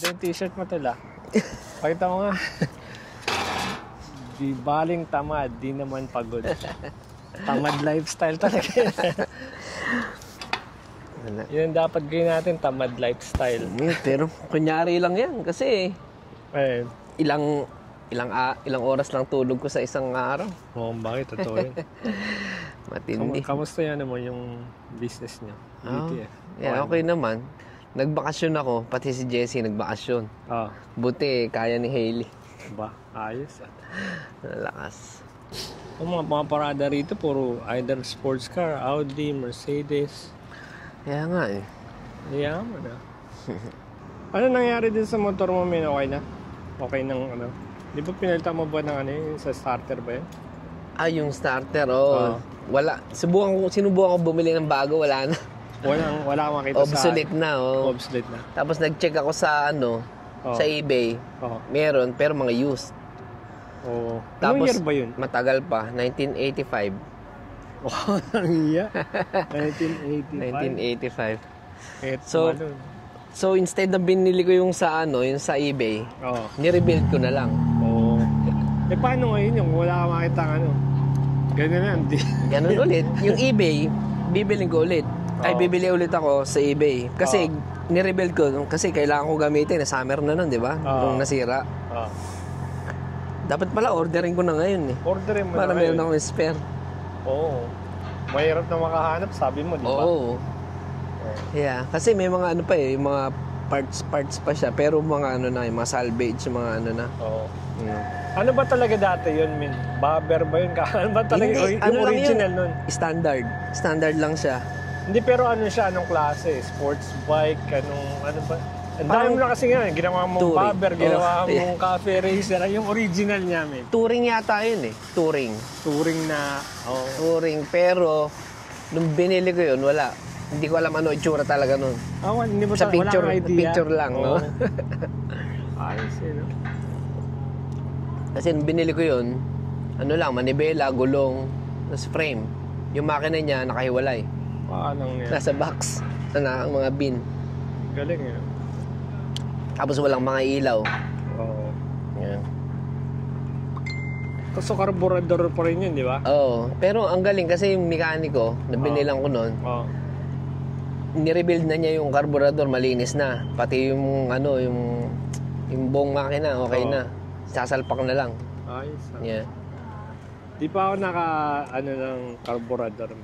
yung t-shirt mo tala. Pakita mo nga. Di baling tamad, di naman pagod. Tamad lifestyle talaga. Yun dapat gawin natin, tamad lifestyle. Pero kunyari lang yan kasi ilang oras lang tulog ko sa isang araw. Oo, bakit? Totoo yun. Matindi. Kamusta yan naman yung business niya? Okay naman. Nagbakasyon ako, pati si Jessie nagbakasyon. Buti, kaya ni Hailey. Ba, ayos Nalakas. Ang mga parada rito, puro either sports car, Audi, Mercedes. Kaya nga eh. Yaman Ano nangyari din sa motor mo, Min? Okay na? Okay ng ano? Di ba pinalitan mo ba ng ano yun? Sa starter ba yun? Yung starter, wala. Sinubukan ko bumili ng bago, wala na. Wala makita obsolete na, Obsolete na. Tapos nag-check ako sa sa eBay. Meron, pero mga used. Tapos, year ba yun? Matagal pa, 1985. Iya. 1985. So instead na binili ko yung sa eBay, ni-rebuild ko na lang. Paano ngayon yung wala ka makita Ganun na, hindi. Ganun ulit. Yung eBay, bibiling ko ulit. Bibili ulit ako sa eBay. Kasi ni-rebuild ko kasi kailangan ko gamitin. Summer na nun, di ba? Nung nasira. Dapat pala orderin ko na ngayon eh. Orderin mo para na meron akong spare. Mahirap na makahanap, sabi mo, di ba? Yeah, kasi may mga yung mga parts pa siya, pero mga yung mga salvage, mga na. Ano ba talaga dati yun, Min? Bobber ba yun? Ano ba talaga yung original nun? Standard lang siya. Hindi, pero siya? Anong klase? Sports bike? Ano ba? Ang dami mo na kasi ginawa mong bobber, ginawa mong cafe racer. Yung original niya, Min. Touring yata yun eh. Touring na. Touring, pero nung binili ko yun, wala. Hindi ko alam ano itsura talaga nun. Hindi mo sa picture lang, no? Ayos no? Kasi nung binili ko yun, manibela, gulong, tapos frame. Yung makina niya, nakahiwalay. Yan? Nasa box, ang mga bin. Galing yun. Tapos walang mga ilaw. Yan. So, carburetor pa rin yun, di ba? Pero ang galing kasi yung mekaniko, na binilang ko nun, ni-rebuild na niya yung carburetor, malinis na. Pati yung yung buong makina, okay na. Sasalpak na lang. Ayos. Yeah. Di pa ako ng carburetor.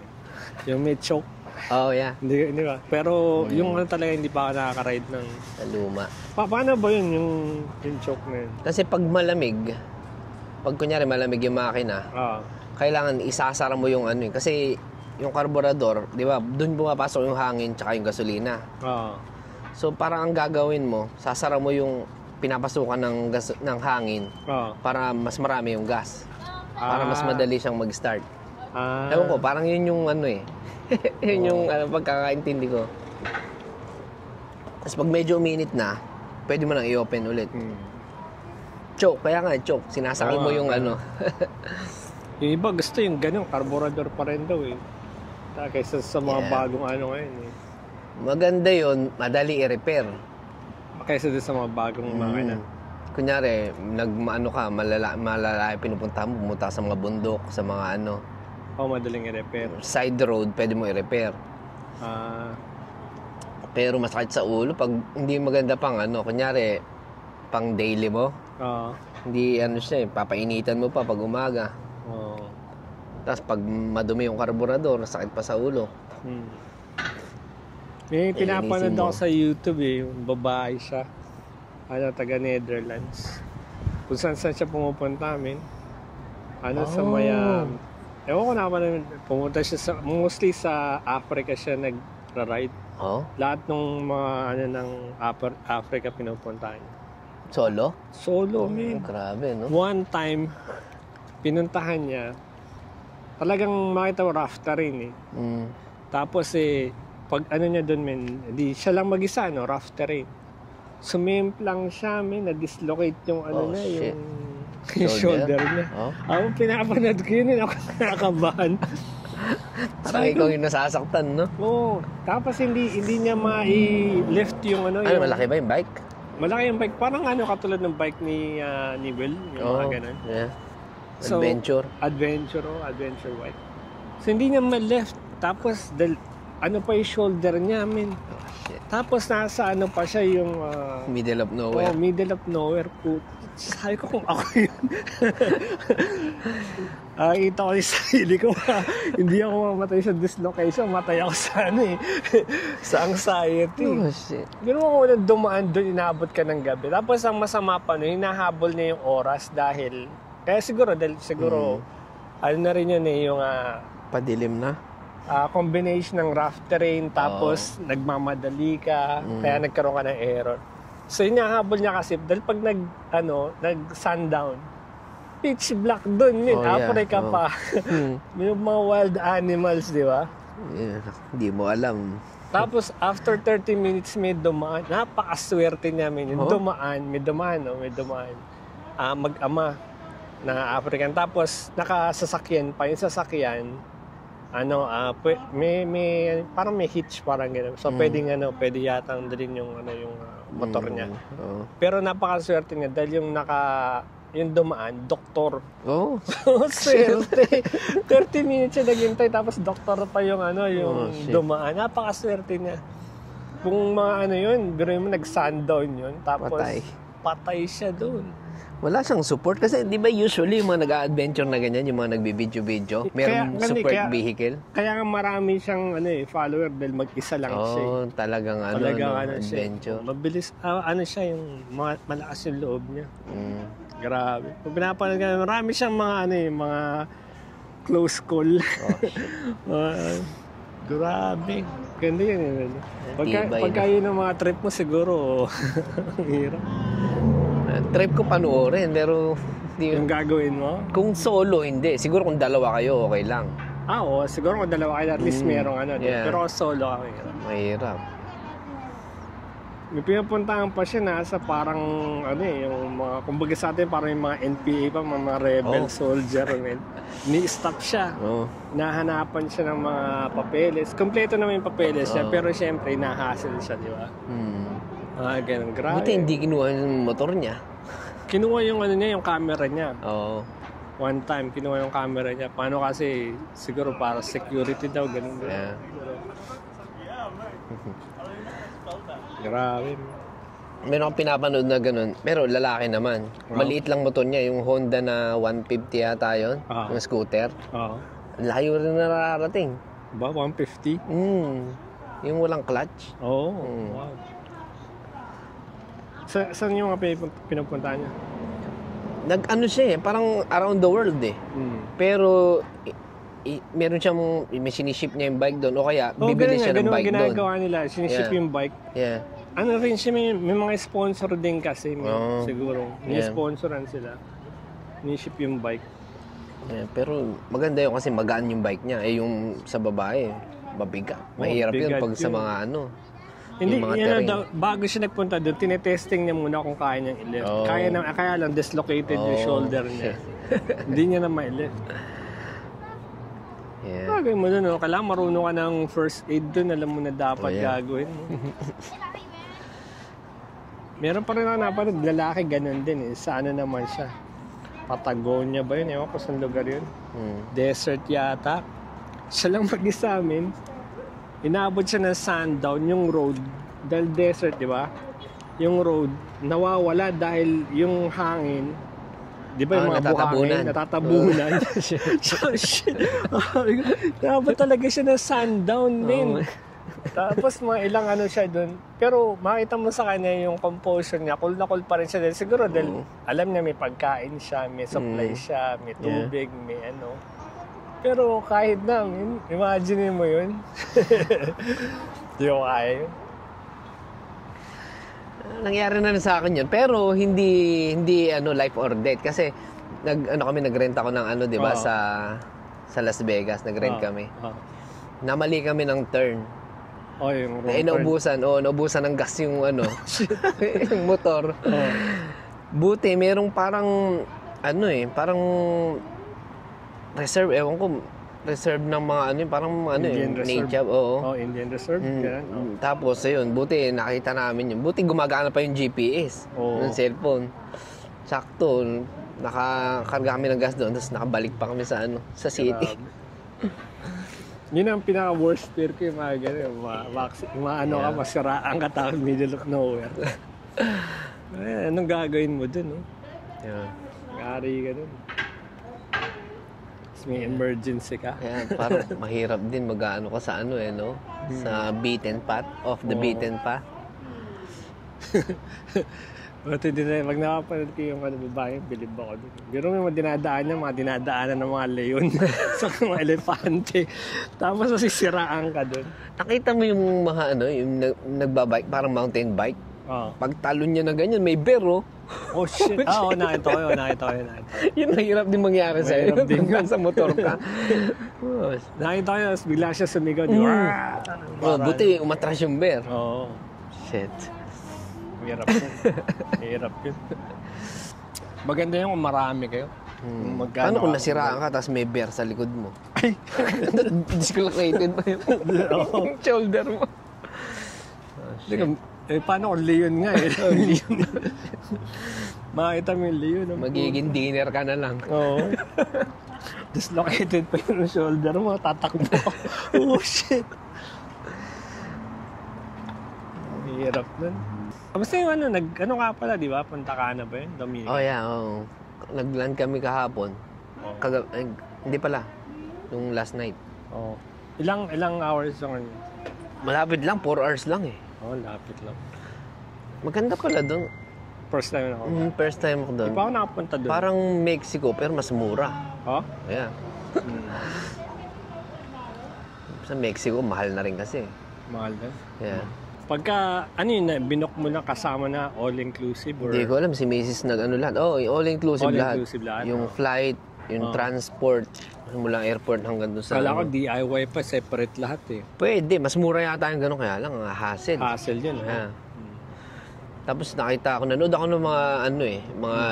Yung may choke. Yeah. Hindi ba? Pero yung talaga hindi pa ako nakaka-ride ng luma. Paano ba yun yung choke na yun? Kasi pag kunyari malamig yung makina, kailangan isasara mo yung kasi yung carburetor, di ba, doon bumapasok yung hangin tsaka yung gasolina. So parang ang gagawin mo, sasara mo yung pinapasukan ng hangin para mas marami yung gas. Para mas madali siyang mag-start. Ewan ko, parang yun yung yun yung pagkakaintindi ko. Tapos pag medyo uminit na, pwede mo nang i-open ulit. Choke, kaya nga choke. Sinasakal mo yung Yung iba gusto yung ganun, carburetor pa rin daw eh. Kaysa sa mga bagong ngayon eh. Maganda yun, madali i-repair. Kaysa din sa mga bagong makina. Kunyari, malalayo pinupunta mo, pumunta sa mga bundok, sa mga madaling i-repair. Side road, pwede mo i-repair. Pero masakit sa ulo pag hindi maganda pang kunyari, pang daily mo. Hindi siya papainitan mo pa pag umaga. Tapos pag madumi yung carburetor, sakit pa sa ulo. May pinapanood ako sa YouTube yung babae siya. Taga Netherlands. Kung saan siya pumupunta sa maya. Ewan ko naman, pumunta siya mostly sa Africa siya nagra-ride. Lahat ng mga ng Africa pinupuntahan niya. Solo? Solo, man. Grabe, no? One time, pinuntahan niya, talagang makita mo rafterin Tapos pag niya doon, di siya lang mag-isa, rough terrain. Sumimplang siya, na-dislocate yung yung shoulder niya. Ako, pinapanood ko yun, ako nakakabahan. Parang ikaw yung nasasaktan, no? Tapos hindi niya ma-lift yung malaki ba yung bike? Malaki yung bike. Parang katulad ng bike ni Will. Yung mga ganun. Yeah. Adventure. Adventure bike. So, hindi niya ma-left. Tapos, pa yung shoulder niya, man. Oh, shit. Tapos, nasa pa siya yung... middle of nowhere. Middle of nowhere. Sabi ko kung ako yun. Kita ko yung sarili ko. Hindi ako mamatay sa dislocation. Matay ako sa sa anxiety. Oh, shit. Ganoon ako na dumaan doon, inaabot ka ng gabi. Tapos, ang masama pa hinahabol niya yung oras dahil... Kaya siguro, na rin yun yung... padilim na? Combination ng rough terrain, tapos nagmamadali ka, kaya nagkaroon ka ng error. So, hinahabol niya kasi, dahil pag nag-sundown, pitch black doon yun, apre ka pa. May mga wild animals, di ba? Yeah, hindi mo alam. Tapos, after 30 minutes, may dumaan. Napakaswerte niya, may dumaan. Mag-ama na African. Tapos, nakasasakyan pa. Yung sasakyan, parang may hitch, parang gano'n. So, pwede yata dalhin yung motor niya. Pero napakaswerte niya dahil yung dumaan, doktor. Oh. Swerte. 30 minutes siya naghintay, tapos doktor pa yung dumaan. Napakaswerte niya. Kung biruin mo, nag-sundown yun, tapos patay siya doon. Wala siyang support kasi di ba usually yung mga nag-adventure na ganyan, yung mga nagbi-video-video, merong support vehicle. Kaya nga marami siyang follower dahil mag-isa lang siya. Talagang adventure. Mabilis, siya yung malakas yung loob niya. Grabe. Pag pinapanood ka, marami siyang mga close call. Grabe. Ganda yun. Pagka yun ang mga trip mo siguro, ang hirap. Trip ko panoorin, pero... Yung gagawin mo? Kung solo, hindi. Siguro kung dalawa kayo, okay lang. Oo. Siguro kung dalawa kayo, at least merong Pero kung solo ako, mahirap. May pinupuntahan pa siya nasa parang, yung mga, kumbaga sa atin, parang yung mga NPA pa, mga rebel soldier, ni-stop siya. Nahanapan siya ng mga papeles. Kompleto naman yung papeles niya, pero syempre, nahassle siya, di ba? Ganun, grabe. Buti hindi kinuha yung motor niya. Kinuha yung yung camera niya. One time, kinuha yung camera niya. Paano kasi, siguro para security daw, ganun. Yeah. Grabe. Meron akong pinapanood na ganun, pero lalaki naman. Maliit lang motor niya, yung Honda na 150 yata yun, yung scooter. Layo rin nararating. Ba, 150? Yung walang clutch. Wow. Saan yung pinupuntahan niya? Nag-ano siya parang around the world Pero meron siyang, may siniship niya yung bike doon o kaya bibili siya ng bike doon. Ginagawa nila, siniship yung bike. Yeah. Rin siya, may mga sponsor din kasi, siguro. May sponsoran sila. Siniship yung bike. Yeah, pero maganda yun kasi magaan yung bike niya. Yung sa babae, mabigat. Mahirap yun pag sa mga Hindi, bago siya nagpunta doon, tinetesting niya muna kung kaya niyang i-lift. Kaya lang dislocated yung shoulder niya. Hindi niya na ma-lift. Gagawin mo doon, kailangan marunong ka ng first aid doon, alam mo na dapat gagawin mo. Meron pa rin ako napanood, lalaki ganun din sa naman siya. Patagonia ba yun? Ewan ko saan lugar yun. Desert yata. Siya lang mag-isa amin. Inaabot siya ng sundown, yung road, dahil desert, di ba? Yung road, nawawala dahil yung hangin, di ba yung mga buhangin, natatabunan. Shit. Inaabot talaga siya ng sundown, din. Tapos mga ilang siya doon. Pero makita mo sa kanya yung composure niya, cool na cool pa rin siya. Siguro dahil alam niya may pagkain siya, may supply siya, may tubig, may Pero kahit na, imagine mo yun. Di ko kaya yun. Nangyari na sa akin yun. Pero hindi life or death. Kasi nag-rent ako ng di ba, sa Las Vegas. Nag-rent kami. Namali kami ng turn. Yung wrong turn. Naubusan ng gas yung yung motor. Buti, merong parang, parang reserve, ewan ko, reserve ng mga ano, parang ano Indian Reserve. nature, oo. Oh, Indian Reserve. Ganun. Oh. Tapos, ayun, buti nakita namin yun. Buti gumagana pa yung GPS ng cellphone. Sakto, nakakarga kami ng gas doon, tapos nakabalik pa kami sa ano, sa city. Yun ang pinaka-worst fear ko yung mga ganun. Ka, masiraan ka tapos middle of nowhere. Anong gagawin mo dun, no? Yeah. Gari ka dun. Tapos may emergency ka. Kaya parang mahirap din mag-ano ka sa ano no? Sa beaten path, off the beaten path. But hindi na, pag nakapanood ko yung babae, bilib ako dun. Pero may mga dinadaanan ng mga leon sa mga elepante. Tapos masisiraan ka dun. Nakita mo yung mga yung nagbabike, parang mountain bike? Pag talon niya na ganyan, may bear, oh. Oh, shit. Nakita ko yun. Yun, mahirap din mangyari sa'yo. Mahirap din. Sa motor ka. Nakita ko yun, bigla siya sumigaw. Buti, umatras yung bear. Oo. Shit. Hirap yun. Maganda yun kung marami kayo. Paano kung nasiraan ka tapos may bear sa likod mo? Ay! Dislocated pa yung shoulder mo. Paano kung leon nga eh? Makita mo yung leon. Magiging dinner ka na lang. Oo. Dislocated pa yung shoulder mo. Tatakbo ka. Oh, shit. Hirap nun. Basta yung ano ka pala, di ba? Punta ka na ba yun? Dominican? Oh, yeah. Oh. Nag-land kami kahapon. Hindi pala. Yung last night. Oh. Ilang hours yung ano? Malapit lang. 4 hours lang eh. Oh, lapit lang. Maganda pala doon. First time ako. First time ako doon. Di pa ako nakapunta doon. Parang Mexico, pero mas mura. Oh? Yeah. Sa Mexico, mahal na rin kasi. Mahal na? Yeah. Pagka, binook mo na kasama na all-inclusive? Or... Hindi ko alam, si Macy's nag-ano lahat. All-inclusive lahat. All-inclusive lahat? Yung flight, yung transport, mula airport hanggang doon sa... Kala ko DIY pa, separate lahat eh. Pwede, mas mura yata yung gano'n, kaya lang, hassle. Hassle yun, yeah. Tapos nakita ako, nanood ako ng mga mga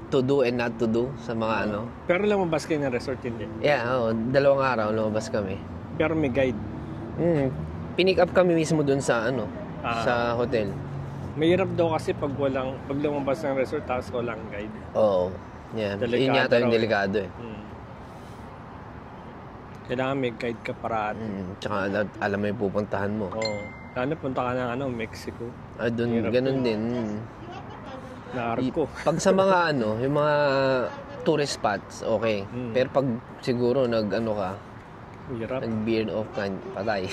to do and not to do sa mga Pero lumabas kayo ng resort hindi? Yeah, 2 araw lumabas kami. Pero may guide? Pinick up kami mismo dun sa sa hotel. Mahirap daw kasi pag lumabas ng resort tapos walang guide. Oo. Yeah. Yun yata yung delikado eh. Kailangan may guide ka parati. Tsaka alam mo yung pupuntahan mo. Oo. Sana punta ka ng Mexico. Doon, ganun din. Narko. Pag sa mga yung mga tourist spots, okay. Pero pag siguro nag-beard off ka, patay.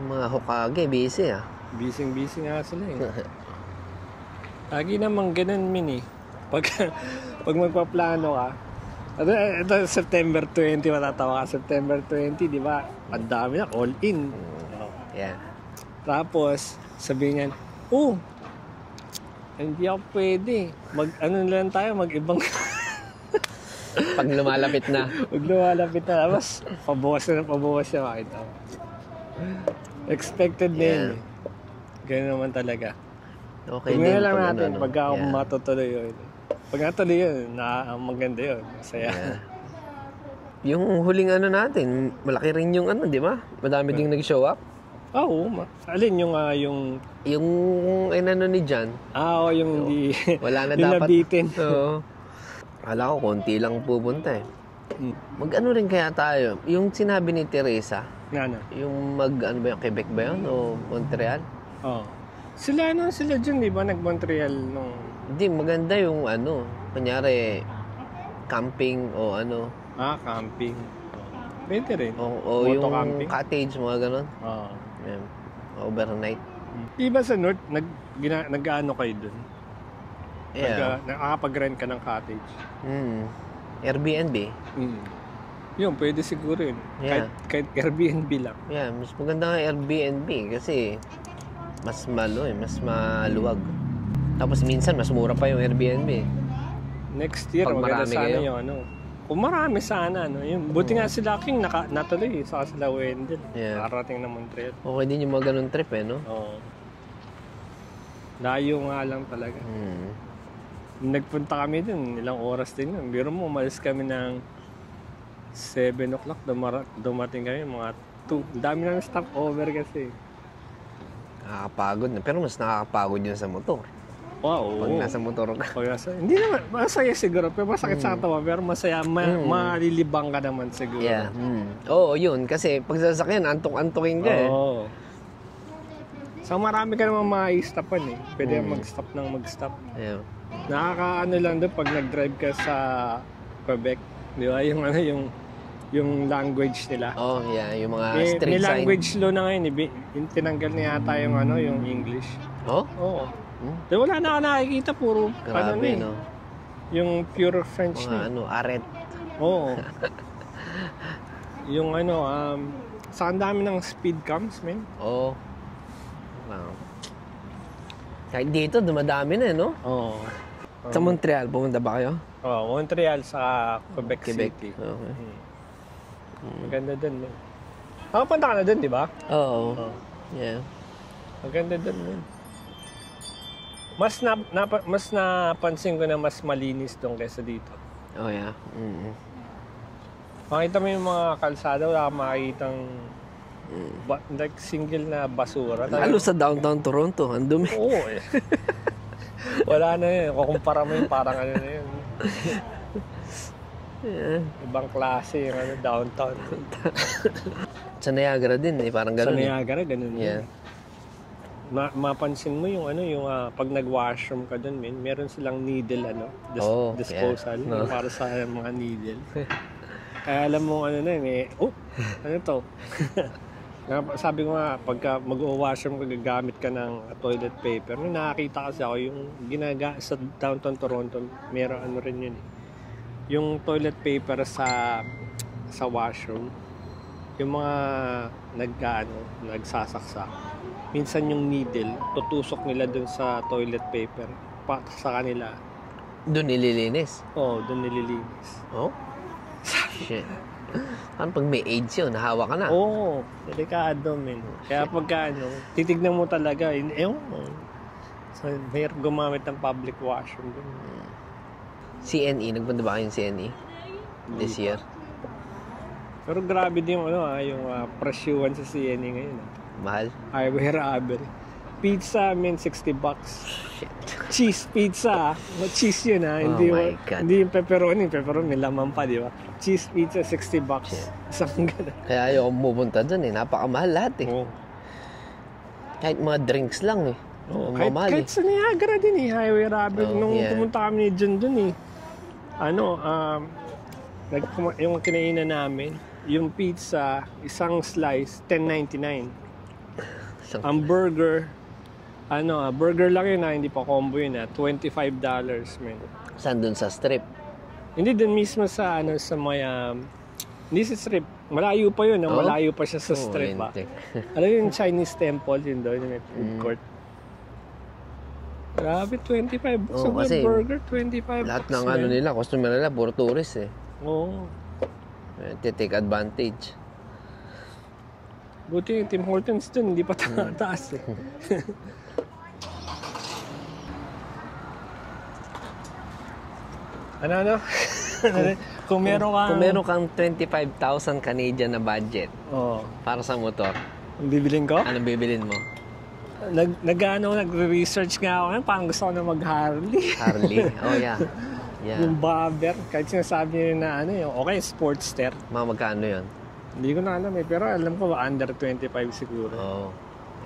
Mga Hokage, busy ah. Busy nga sila eh. Lagi namang ganun Pag magpaplano ka, ito September 20, matatawa ka. September 20, di ba? Ang dami na, all in. Yeah. Tapos, sabihin niyan, hindi ako pwede. Lang tayo, mag-ibang... Pag lumalapit na. Tapos, pabawas siya, makita mo. Expected na yun. Ganun naman talaga. Okay tingnan din lang natin pagka matutuloy yun. Pag natuloy yun, maganda yun. Masaya. Yeah. Yung huling natin, malaki rin yung di ba? Madami ding nag-show up. Oo. Alin yung... Yung ni Jan. Yung hindi... Wala na yung dapat. nabitin. Oo. Akala ko, konti lang pupunta eh. Mag-ano rin kaya tayo? Yung sinabi ni Teresa. Yung yung Quebec ba yun? O Montreal? Oo. Sila dyan, di ba? Nag-Montreal nung... Hindi, maganda yung kunyari, camping o camping. Pwede rin. O yung camping. Cottage, mga ganon. Oo. Yeah. Overnight. Di ba sa North, nag-ano kayo dun? Yeah. Nakakapag-rent ka ng cottage. Airbnb. Yun, pwede siguro yun. Yeah. Kahit Airbnb lang. Yeah, mas maganda nga Airbnb kasi mas maluwag. Tapos minsan, mas mura pa yung Airbnb. Next year, maganda sana yung Kung marami sana, Yung, buti nga sila King natuloy, saka sila Wendell. Yeah. Nakarating na Montreal. Okay din yung mga ganun trip no? Oo. Layo nga lang talaga. Nagpunta kami dun, ilang oras din yun. Biro mo, umalis kami ng 7 o'clock, dumating kami, mga 2. Dami na stopover kasi. Nakakapagod na. Pero mas nakakapagod yun sa motor. Wow. Pag nasa motor ka. Hindi naman, masaya siguro. Pero masakit sa katawan. Pero masaya, malilibang ka naman siguro. Yeah. Oo, yun. Kasi pag sasakyan, antok-antokin ka Oo. So marami ka naman ma-stopan eh. Pwede mag-stop ng mag-stop. Yeah. Nakakaano lang doon pag nag-drive ka sa Quebec. Di ba? Yung language nila. Oh, yeah. Yung mga street May sign. language law na ngayon. Tinanggal na yata yung English. Oh? Oo. Di wala na nakikita. Puro Grabe, no? Yung pure French na. Aret. Oo. Yung sa ang dami ng speed cams, man. Oo. Wow. Kahit dito, dumadami na, no? Oo. Sa Montreal, pumunta ba kayo? Montreal sa Quebec City. Okay. Maganda dun, man. Punta ka na dun, di ba? Oo. Yeah. Maganda dun, man. Mas napansin ko na mas malinis doon kaysa dito. Oh, yeah. Makita mo yung mga kalsada, wala kang makikitang like single na basura. Lalo sa downtown Toronto, ang dumi. Oo eh. Wala na yun. Kukumpara mo yung parang ano na yun. Yeah. Ibang klase yung downtown. Sa Niagara din eh, parang gano'n. Sa Niagara, ganun. Yeah. Mapansin mo yung pag nag-washroom ka doon, meron silang needle disposal yeah. para sa mga needle. Kaya alam mo ano to? Sabi ko nga, pagka mag-washroom ka, gagamit ka ng toilet paper. May nakakita kasi ako yung sa downtown Toronto, meron rin yun eh. Yung toilet paper sa washroom, yung mga nagsasaksak. Minsan yung needle, tutusok nila dun sa toilet paper. Sa kanila. Doon nililinis? Oo, dun nililinis. Oh? Shit. Ano pag may AIDS yun, nahawa ka na? Oo, delikado, men. Kaya pagka titignan mo talaga, so, mayroon gumamit ng public washroom dun. CNE, nagpunta ba kayong CNE? This year? Pero grabe din yung presyuhan sa CNE ngayon. Mahal? Highway robbery. Pizza, $60. Shit. Cheese pizza. Cheese yun Hindi my God. Hindi yung pepperoni. Pepperoni, may laman pa, di ba? Cheese pizza, $60. Isang gano'n. Kaya ayaw pumunta dun eh. Napakamahal lahat eh. Oo. Kahit mga drinks lang eh. Kahit sa Niagara din eh. Highway robbery. Nung pumunta kami ni John dun eh. Yung kinainan namin, yung pizza, isang slice, $10.99. Ang burger, burger lang yun hindi pa combo yun $25, man. Saan dun sa strip? Hindi dun mismo sa hindi sa strip. Malayo pa yun, malayo pa siya sa strip ba. Alam yung Chinese temple yun doon, yung may food court. Grabe, $25. So, burger, $25. Lahat ng nila, customer nila, puro tourist eh. Oo. Take advantage. Buti yung Tim Hortons dun, hindi pa taas eh. Ano? Kung meron kang 25,000 Canadian na budget para sa motor, bibilin ko? anong bibilin mo? Nag-research nga ako, parang gusto ko na mag-Harley. Harley? Oh, yeah. Yung bobber, kahit sinasabi nyo na okay, Sportster. Mga magkano yun? Hindi ko na alam pero alam ko under 25 siguro. Oh,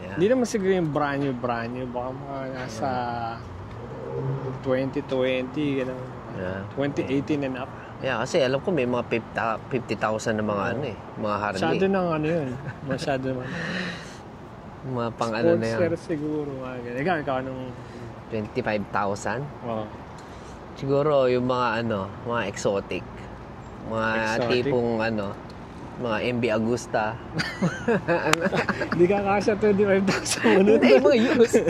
yeah. Hindi naman siguro yung brand new, baka mga nasa 2020, gano'n. Yeah. 2018 and up. Yeah, kasi alam ko may mga 50,000 na mga mga Harley. Masyado nang yun. Masyado naman. Mga pang ano na yan. Sportster siguro. Ikaw anong... 25,000? Oo. Siguro yung mga mga exotic. Mga tipong mga MB Agusta. Hindi ka kasya 25,000 mo nun. Hindi, mga used.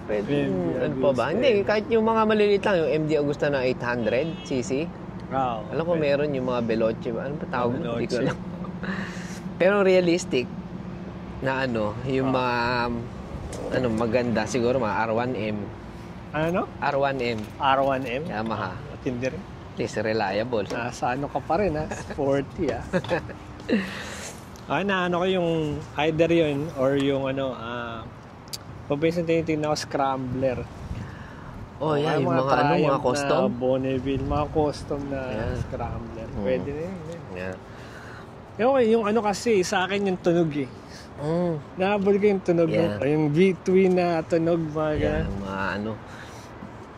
Pwede, ano pa ba? Hindi, kahit yung mga maliliit lang, yung MD Agusta na 800cc. Wow. Alam ko meron yung mga Veloce. Ano pa tawag? Hindi ko alam. Pero realistic na yung mga maganda siguro mga R1M. Ano? R1M. R1M? Yamaha. Matindi rin. At least reliable. Nasa ano ka pa rin, ha? Sporty, ha? Naano ko yung either yun or yung pabaysan tinitingnan ko scrambler. Oh, yeah, yung mga custom? Bonneville, mga custom na scrambler. Pwede na yun. Yeah. Yung kasi, sa akin yung tunog eh. Nahabol ko yung tunog. Yung V2 na tunog, mga mga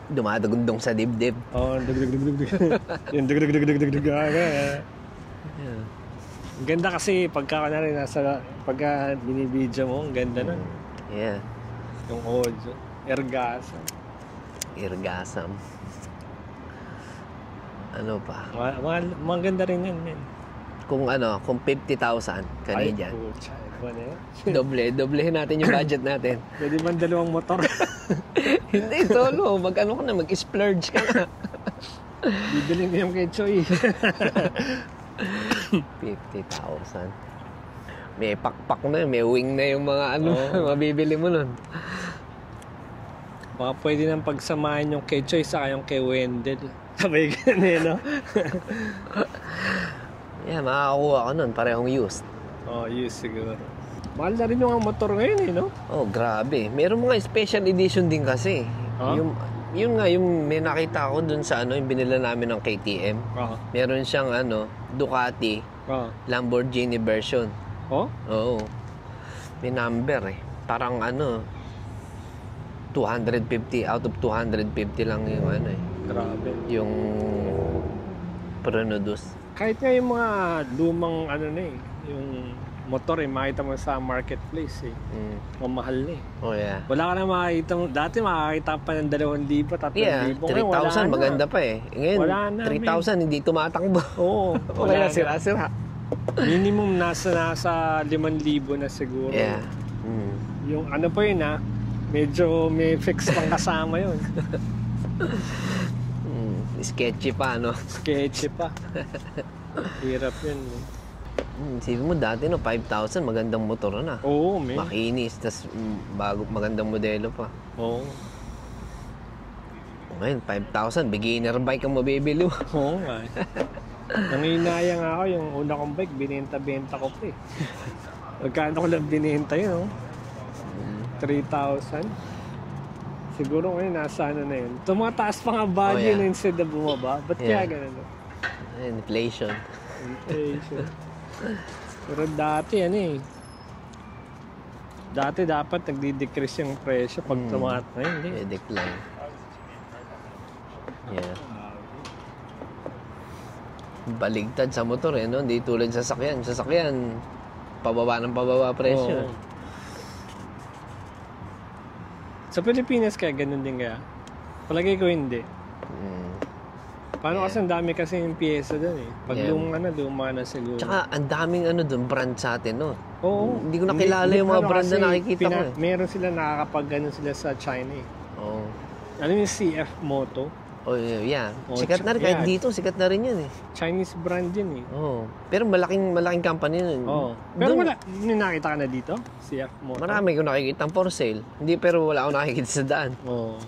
dumadugundong sa dibdib. Dugdug. Yung dugdug. Ganda kasi pagka binibidyo mo, ang ganda nun. Yeah. Yung audio. Ergasm. Ano pa? Maganda rin yan, men. Kung 50,000 Canadian. Ay, pucha. Doblehin natin yung budget natin. Pwede man 2 motor. Hindi, tolo. Mag-splurge ka na. Bibilin ko yung kay Choy. 50,000. May pakpak na, may wing na yung mga mabibili mo nun. Baka pwede nang pagsamahin yung kay Choy saka yung kay Wendell. Sabay ganun, no? Yeah, makakakuha ka nun. Parehong used. Used siguro. Mahal na rin yung motor ngayon, no? Grabe. Meron mga special edition din kasi. Yung may nakita ako dun sa yung binila namin ng KTM. Meron siyang Ducati Lamborghini version. Oo. May number eh. Parang 250 out of 250 lang yung Grabe. Yung Pronodus. Kahit nga yung mga lumang yung motor makita mo sa marketplace mamahal na Oh yeah. Wala ka na makikita mo. Dati makakita pa ng 2,000, 3,000. 3,000 maganda pa eh. Ngayon, 3,000 hindi tumatakbo. Oo. Wala sira-sira. Minimum nasa 5,000 na siguro. Yeah. Yung pa yun medyo may fix pang kasama yun. Sketchy pa, Sketchy pa. Hirap yun. Sabi mo dati 5,000 magandang motor na. Oo, man. Makinis, tas magandang modelo pa. Oo. Ngayon, 5,000, beginner bike ang mabibili mo. Oo nga. Nanginayang ako yung una kong bike, binenta-benta ko pa eh. Magkano ko lang binenta yun, 3,000. Siguro ngayon nasa na yun. Tumataas pa nga value na instead na bumaba. Ba't kaya ganun? Inflation. Pero dati dati dapat nagdi-decrease yung presyo pag tumaas na yun. Decline. Yeah. Baligtad sa motor hindi tulad sa sasakyan. Sasakyan, pababa ng pababa presyo. Sa Pilipinas kaya ganun din kaya? Palagay ko hindi. Paano kasi ang dami kasi yung pyesa doon eh. Pag luma na siguro. Tsaka ang daming brand sa atin, no? Oo. Hindi ko nakilala yung mga brand na nakikita ko eh. Meron sila nakakapag sila sa China eh. Oo. Ano yung CF Moto? Oh, yeah. Sikat na rin. Kahit dito, sikat na rin yun eh. Chinese brand yun eh. Oo. Pero malaking company yun. Oo. Pero wala, nakita ka na dito? CF Moto? Marami ko nakikita for sale. Hindi, pero wala ako nakikita sa daan. Oo.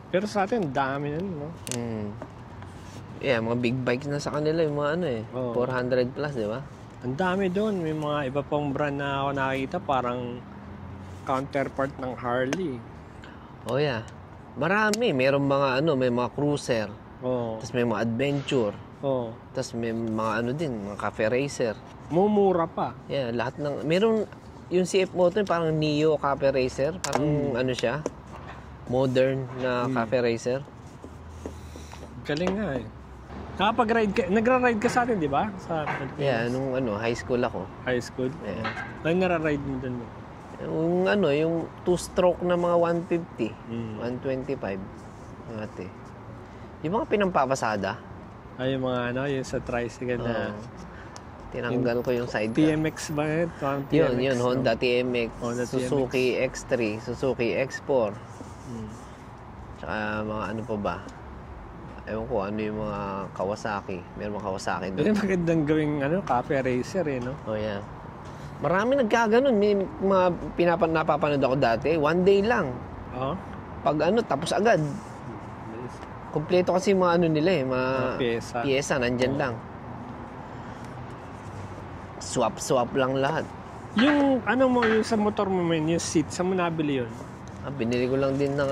Pero sa atin, dami na no? Yeah, mga big bikes na sa kanila, yung mga 400 plus, di ba? Ang dami doon. May mga iba pang brand na ako nakikita, parang counterpart ng Harley. Oh yeah. Marami. Meron mga may mga cruiser. Oh. Tapos may mga adventure. Oh. Tapos may mga mga cafe racer. Mumura pa. Yeah, lahat ng meron yung CF Moto parang Neo cafe racer, parang siya. Modern na cafe racer. Galing nga eh. Nagra-ride ka sa atin, di ba? Yeah, nung high school ako. High school? Yeah. Ano nara-ride mo doon? Yung two-stroke na mga 150, 125. Ate. Yung mga pinampapasada. Ay, yung mga yung sa tricycle na... Tinanggal ko yung sidecar. TMX ba yun? Yun, Honda TMX, Suzuki X3, Suzuki X4. Tsaka mga pa ba? Ewan ko yung mga Kawasaki. Meron mga Kawasaki doon. Pero magandang gawing cafe racer no? Oh yeah. Marami nagkaganon. May mga napapanood ako dati. One day lang. Pag tapos agad. Kompleto kasi yung mga ano nila eh, mga pyesa. Pyesa, nandyan lang. Swap lang lahat. Yung ano mo, yung sa motor mo, man, yung seat, saan mo nabili yun? Binili ko lang din ng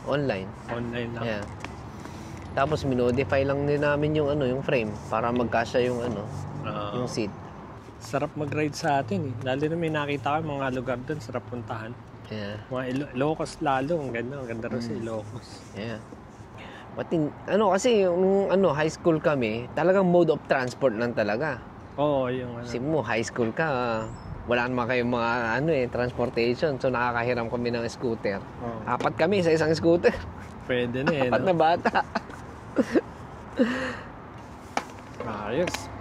online. Online lang. Yeah. Tapos minodify lang din namin yung yung frame para magkasya yung yung seat. Sarap mag-ride sa atin eh. Lalo na may nakita ko mga lugar doon, sarap puntahan. Yeah. Mga Ilocos lalo, ang ganda rin sa Ilocos. Yeah. Pati, kasi yung high school kami, talagang mode of transport lang talaga. Oo, yung Kasi mo, high school ka, wala naman kayong mga transportation. So nakakahiram kami ng scooter. 4 kami sa isang scooter. Pwede na 4 na bata. Ayos.